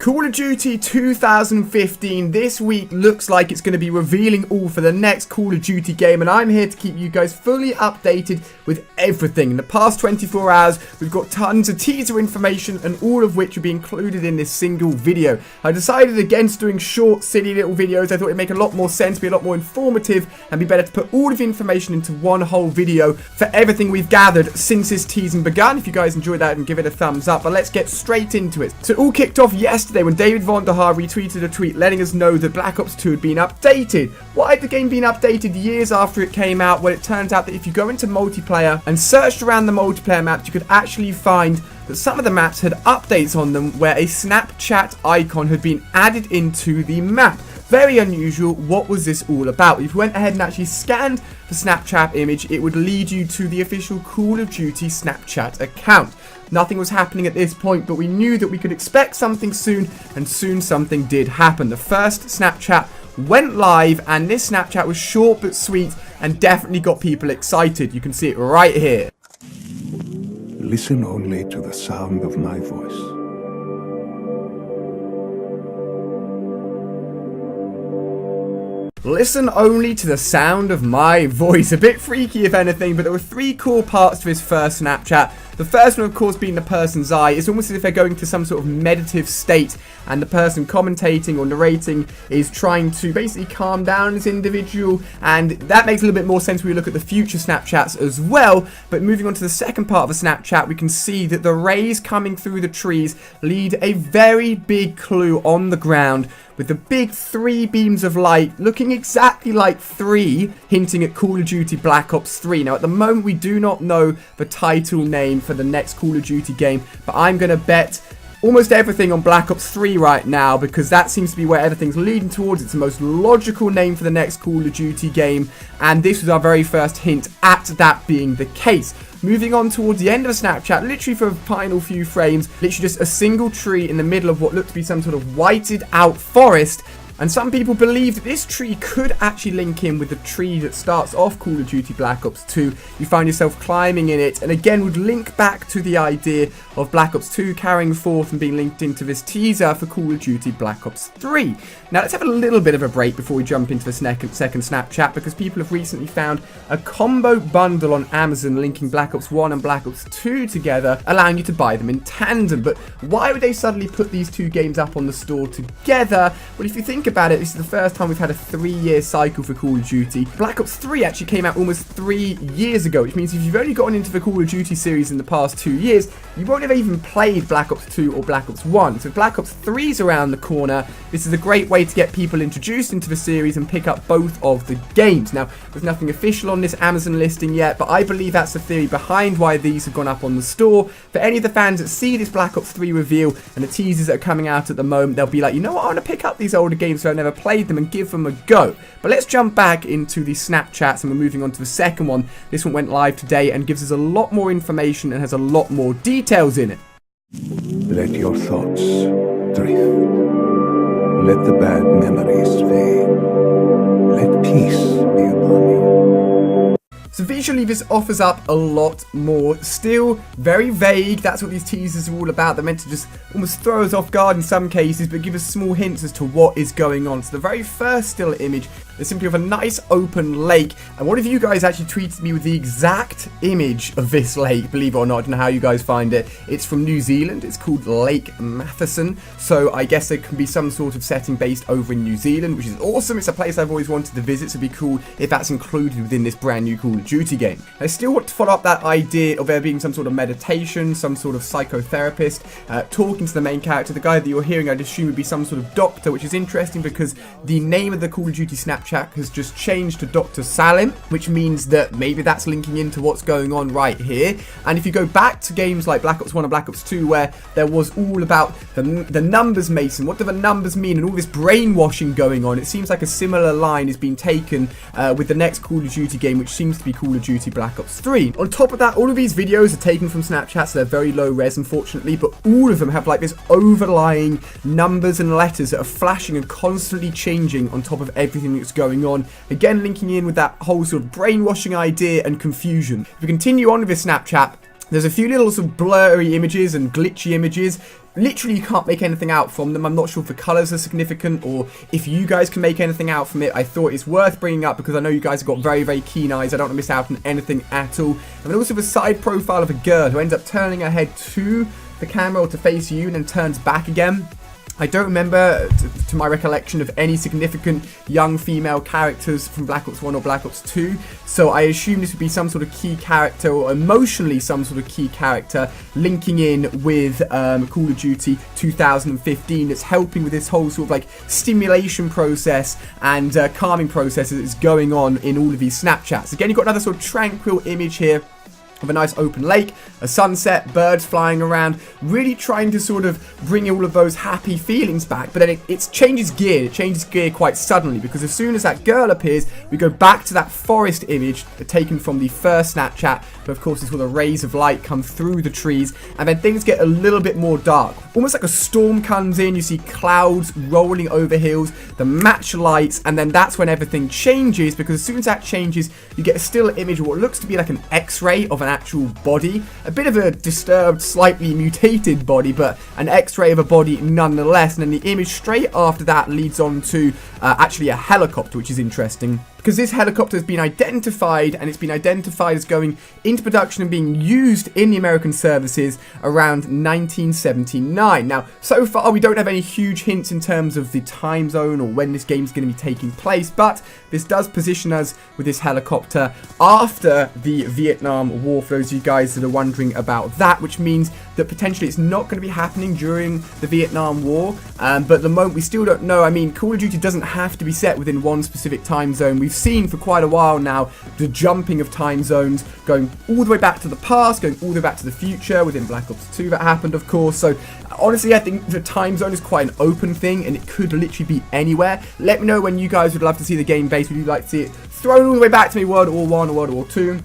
Call of Duty 2015 this week looks like it's going to be revealing all for the next Call of Duty game, and I'm here to keep you guys fully updated with everything. In the past 24 hours, we've got tons of teaser information, and all of which will be included in this single video. I decided against doing short, silly little videos. I thought it'd make a lot more sense, be a lot more informative, and be better to put all of the information into one whole video for everything we've gathered since this teasing began. If you guys enjoyed that, and give it a thumbs up. But let's get straight into it. So it all kicked off yesterday when David Von der Haar retweeted a tweet letting us know that Black Ops 2 had been updated. Why had the game been updated years after it came out? Well, it turns out that if you go into multiplayer and searched around the multiplayer maps, you could actually find that some of the maps had updates on them where a Snapchat icon had been added into the map. Very unusual. What was this all about? If you went ahead and actually scanned the Snapchat image, it would lead you to the official Call of Duty Snapchat account. Nothing was happening at this point, but we knew that we could expect something soon, and soon something did happen. The first Snapchat went live, and this Snapchat was short but sweet and definitely got people excited. You can see it right here. Listen only to the sound of my voice. Listen only to the sound of my voice. A bit freaky if anything, but there were three core parts to his first Snapchat. The first one, of course, being the person's eye. It's almost as if they're going to some sort of meditative state, and the person commentating or narrating is trying to basically calm down this individual, and that makes a little bit more sense when we look at the future Snapchats as well. But moving on to the second part of the Snapchat, we can see that the rays coming through the trees lead a very big clue on the ground, with the big three beams of light looking exactly like three, hinting at Call of Duty Black Ops 3. Now, at the moment, we do not know the title name for the next Call of Duty game, but I'm going to bet almost everything on Black Ops 3 right now, because that seems to be where everything's leading towards. It's the most logical name for the next Call of Duty game, and this was our very first hint at that being the case. Moving on towards the end of the Snapchat, literally for the final few frames, literally just a single tree in the middle of what looked to be some sort of whited out forest. And some people believe that this tree could actually link in with the tree that starts off Call of Duty Black Ops 2. You find yourself climbing in it, and again would link back to the idea of Black Ops 2 carrying forth and being linked into this teaser for Call of Duty Black Ops 3. Now let's have a little bit of a break before we jump into the second Snapchat, because people have recently found a combo bundle on Amazon linking Black Ops 1 and Black Ops 2 together, allowing you to buy them in tandem. But why would they suddenly put these two games up on the store together? Well, if you think about it, this is the first time we've had a 3-year cycle for Call of Duty. Black Ops 3 actually came out almost 3 years ago, which means if you've only gotten into the Call of Duty series in the past 2 years, you won't have even played Black Ops 2 or Black Ops 1. So if Black Ops 3 is around the corner, this is a great way to get people introduced into the series and pick up both of the games. Now, there's nothing official on this Amazon listing yet, but I believe that's the theory behind why these have gone up on the store. For any of the fans that see this Black Ops 3 reveal and the teasers that are coming out at the moment, they'll be like, you know what, I want to pick up these older games so I've never played them and give them a go. But let's jump back into the Snapchats, and we're moving on to the second one. This one went live today and gives us a lot more information and has a lot more details in it. Let your thoughts drift. Let the bad memories fade. Let peace be upon you. So visually, this offers up a lot more. Still very vague. That's what these teasers are all about. They're meant to just almost throw us off guard in some cases, but give us small hints as to what is going on. So the very first still image is simply of a nice open lake, and one of you guys actually tweeted me with the exact image of this lake, believe it or not. I don't know how you guys find it. It's from New Zealand. It's called Lake Matheson, so I guess there can be some sort of setting based over in New Zealand, which is awesome. It's a place I've always wanted to visit, so it'd be cool if that's included within this brand new Call of Duty game. I still want to follow up that idea of there being some sort of meditation, some sort of psychotherapist talking to the main character. The guy that you're hearing, I'd assume, would be some sort of doctor, which is interesting because the name of the Call of Duty Snapchat has just changed to Dr. Salim, which means that maybe that's linking into what's going on right here. And if you go back to games like Black Ops 1 and Black Ops 2, where there was all about the numbers, Mason, what do the numbers mean, and all this brainwashing going on, it seems like a similar line is being taken with the next Call of Duty game, which seems to be Call of Duty Black Ops 3. On top of that, all of these videos are taken from Snapchat, so they're very low res, unfortunately, but all of them have like this overlying numbers and letters that are flashing and constantly changing on top of everything that's going on. Again, linking in with that whole sort of brainwashing idea and confusion. If we continue on with this Snapchat, There's a few little sort of blurry images and glitchy images. Literally, you can't make anything out from them. I'm not sure if the colours are significant or if you guys can make anything out from it. I thought it's worth bringing up because I know you guys have got very, very keen eyes. I don't want to miss out on anything at all. And then also the side profile of a girl who ends up turning her head to the camera or to face you and then turns back again. I don't remember, to my recollection, of any significant young female characters from Black Ops 1 or Black Ops 2, so I assume this would be some sort of key character, or emotionally some sort of key character, linking in with Call of Duty 2015, that's helping with this whole sort of like stimulation process and calming process that is going on in all of these Snapchats. Again, you've got another sort of tranquil image here of a nice open lake, a sunset, birds flying around, really trying to sort of bring all of those happy feelings back. But then it changes gear. It changes gear quite suddenly, because as soon as that girl appears, we go back to that forest image taken from the first Snapchat. But of course, it's where the rays of light come through the trees, and then things get a little bit more dark. Almost like a storm comes in, you see clouds rolling over hills, the match lights, and then that's when everything changes, because as soon as that changes, you get a still image of what looks to be like an X-ray of an actual body. A bit of a disturbed, slightly mutated body, but an X-ray of a body nonetheless. And then the image straight after that leads on to actually a helicopter, which is interesting, because this helicopter has been identified, and it's been identified as going into production and being used in the American services around 1979. Now, so far, we don't have any huge hints in terms of the time zone or when this game's going to be taking place, but this does position us with this helicopter after the Vietnam War, for those of you guys that are wondering about that, which means that potentially it's not going to be happening during the Vietnam War, but at the moment we still don't know. I mean, Call of Duty doesn't have to be set within one specific time zone. We've seen for quite a while now the jumping of time zones, going all the way back to the past, going all the way back to the future. Within Black Ops 2 that happened, of course. So honestly, I think the time zone is quite an open thing, and it could literally be anywhere. Let me know when you guys would love to see the game base. Would you like to see it thrown all the way back to maybe World War 1 or World War 2?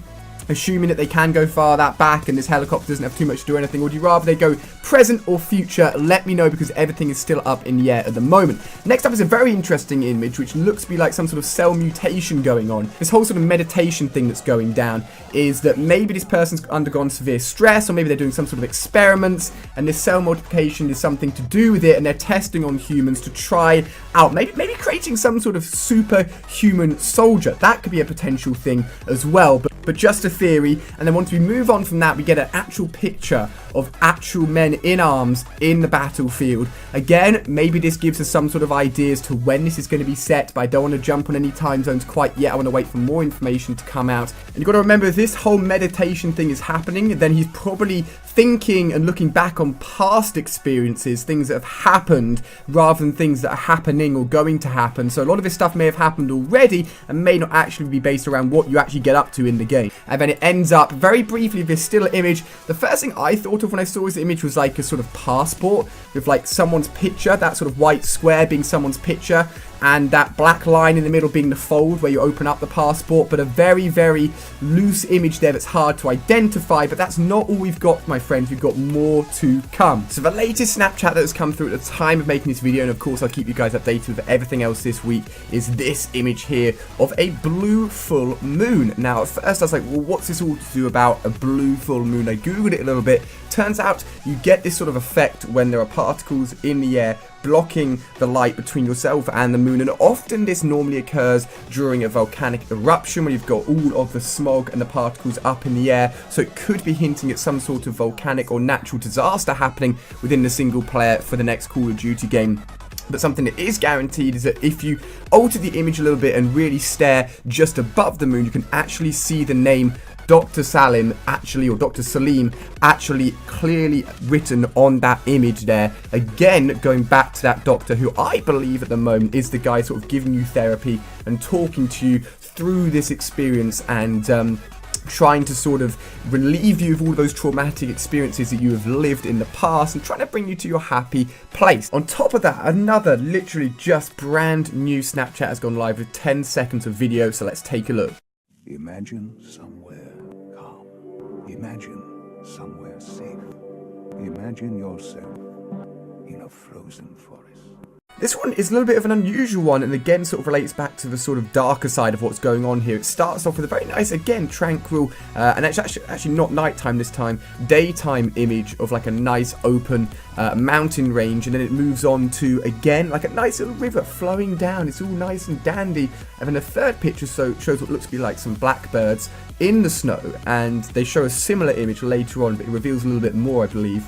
Assuming that they can go far that back and this helicopter doesn't have too much to do anything, or would you rather they go present or future? Let me know, because everything is still up in the air at the moment. Next up is a very interesting image which looks to be like some sort of cell mutation going on. This whole sort of meditation thing that's going down is that maybe this person's undergone severe stress, or maybe they're doing some sort of experiments, and this cell multiplication is something to do with it, and they're testing on humans to try out maybe creating some sort of superhuman soldier. That could be a potential thing as well, but just a theory. And then once we move on from that, we get an actual picture of actual men in arms in the battlefield. Again, maybe this gives us some sort of idea as to when this is going to be set, but I don't want to jump on any time zones quite yet. I want to wait for more information to come out. And you've got to remember, if this whole meditation thing is happening, then he's probably thinking and looking back on past experiences, things that have happened, rather than things that are happening or going to happen. So a lot of this stuff may have happened already and may not actually be based around what you actually get up to in the game. And then it ends up, very briefly, this still image. The first thing I thought of when I saw this image was like a sort of passport with like someone's picture, that sort of white square being someone's picture, and that black line in the middle being the fold where you open up the passport. But a very, very loose image there that's hard to identify. But that's not all we've got, my friends. We've got more to come. So the latest Snapchat that has come through at the time of making this video, and of course I'll keep you guys updated with everything else this week, is this image here of a blue full moon. Now at first I was like, well, what's this all to do about a blue full moon? I googled it a little bit. Turns out you get this sort of effect when there are particles in the air blocking the light between yourself and the moon, and often this normally occurs during a volcanic eruption when you've got all of the smog and the particles up in the air. So it could be hinting at some sort of volcanic or natural disaster happening within the single player for the next Call of Duty game. But something that is guaranteed is that if you alter the image a little bit and really stare just above the moon, you can actually see the name Dr. Salim actually, or Dr. Salim actually clearly written on that image there. Again, going back to that doctor who I believe at the moment is the guy sort of giving you therapy and talking to you through this experience, and trying to sort of relieve you of all those traumatic experiences that you have lived in the past, and trying to bring you to your happy place. On top of that, another literally just brand new Snapchat has gone live with 10 seconds of video, so let's take a look. Imagine somewhere calm. Imagine somewhere safe. Imagine yourself in a frozen forest. This one is a little bit of an unusual one, and again sort of relates back to the sort of darker side of what's going on here. It starts off with a very nice, again, tranquil, and it's actually not nighttime this time, daytime image of like a nice open mountain range, and then it moves on to, again, like a nice little river flowing down. It's all nice and dandy, and then the third picture shows what looks to be like some blackbirds in the snow, and they show a similar image later on, but it reveals a little bit more, I believe.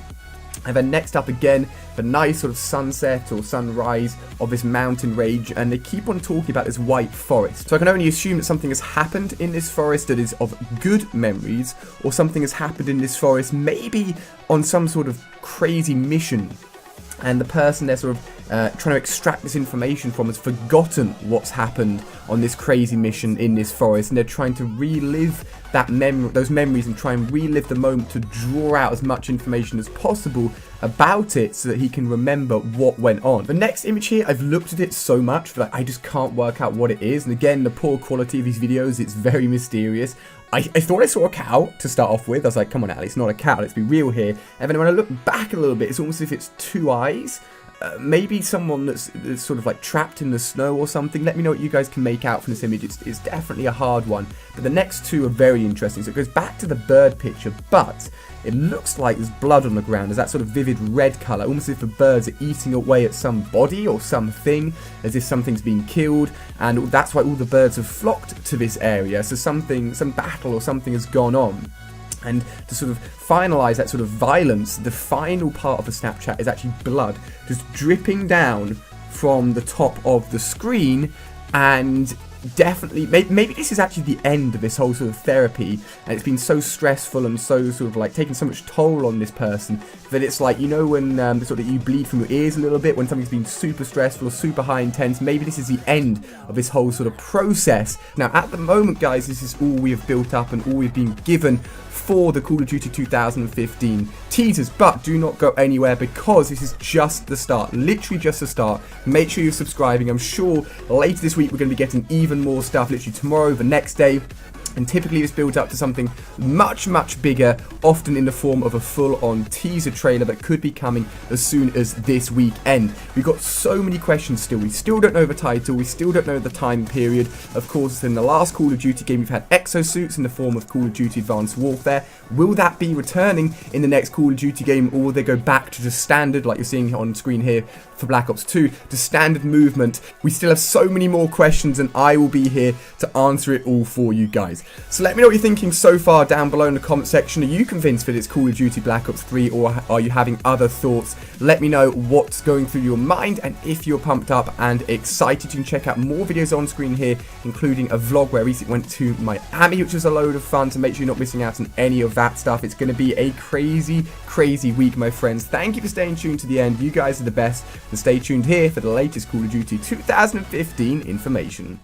And then next up again, the nice sort of sunset or sunrise of this mountain range, and they keep on talking about this white forest. So I can only assume that something has happened in this forest that is of good memories, or something has happened in this forest maybe on some sort of crazy mission, and the person they're sort of trying to extract this information from has forgotten what's happened on this crazy mission in this forest, and they're trying to relive those memories and try and relive the moment to draw out as much information as possible about it so that he can remember what went on. The next image here, I've looked at it so much that I just can't work out what it is, and again, the poor quality of these videos, it's very mysterious. I thought I saw a cow to start off with. I was like, come on, Ali, it's not a cow, let's be real here. And then when I look back a little bit, it's almost as if it's two eyes. Maybe someone that's sort of like trapped in the snow or something. Let me know what you guys can make out from this image. It's definitely a hard one. But the next two are very interesting. So it goes back to the bird picture, but it looks like there's blood on the ground. There's that sort of vivid red colour, almost as if the birds are eating away at some body or something, as if something's been killed. And that's why all the birds have flocked to this area. So some battle or something has gone on. And to sort of finalise that sort of violence, the final part of the Snapchat is actually blood just dripping down from the top of the screen, and definitely, maybe this is actually the end of this whole sort of therapy, and it's been so stressful and so sort of like taking so much toll on this person that it's like, you know, when sort of you bleed from your ears a little bit when something's been super stressful or super high intense. Maybe this is the end of this whole sort of process. Now at the moment, guys, this is all we have built up and all we've been given for the Call of Duty 2015 teasers, but do not go anywhere because this is just the start, literally just the start. Make sure you're subscribing. I'm sure later this week we're going to be getting even more stuff, literally tomorrow, the next day. And typically this builds up to something much, much bigger, often in the form of a full-on teaser trailer that could be coming as soon as this weekend. We've got so many questions still. We still don't know the title. We still don't know the time period. Of course, in the last Call of Duty game, we've had exosuits in the form of Call of Duty Advanced Warfare. Will that be returning in the next Call of Duty game, or will they go back to just standard, like you're seeing on screen here for Black Ops 2, to standard movement? We still have so many more questions, and I will be here to answer it all for you guys. So let me know what you're thinking so far down below in the comment section. Are you convinced that it's Call of Duty Black Ops 3, or are you having other thoughts? Let me know what's going through your mind, and if you're pumped up and excited, you can check out more videos on screen here, including a vlog where I recently went to Miami, which was a load of fun, so make sure you're not missing out on any of that stuff. It's going to be a crazy, crazy week, my friends. Thank you for staying tuned to the end. You guys are the best, and stay tuned here for the latest Call of Duty 2015 information.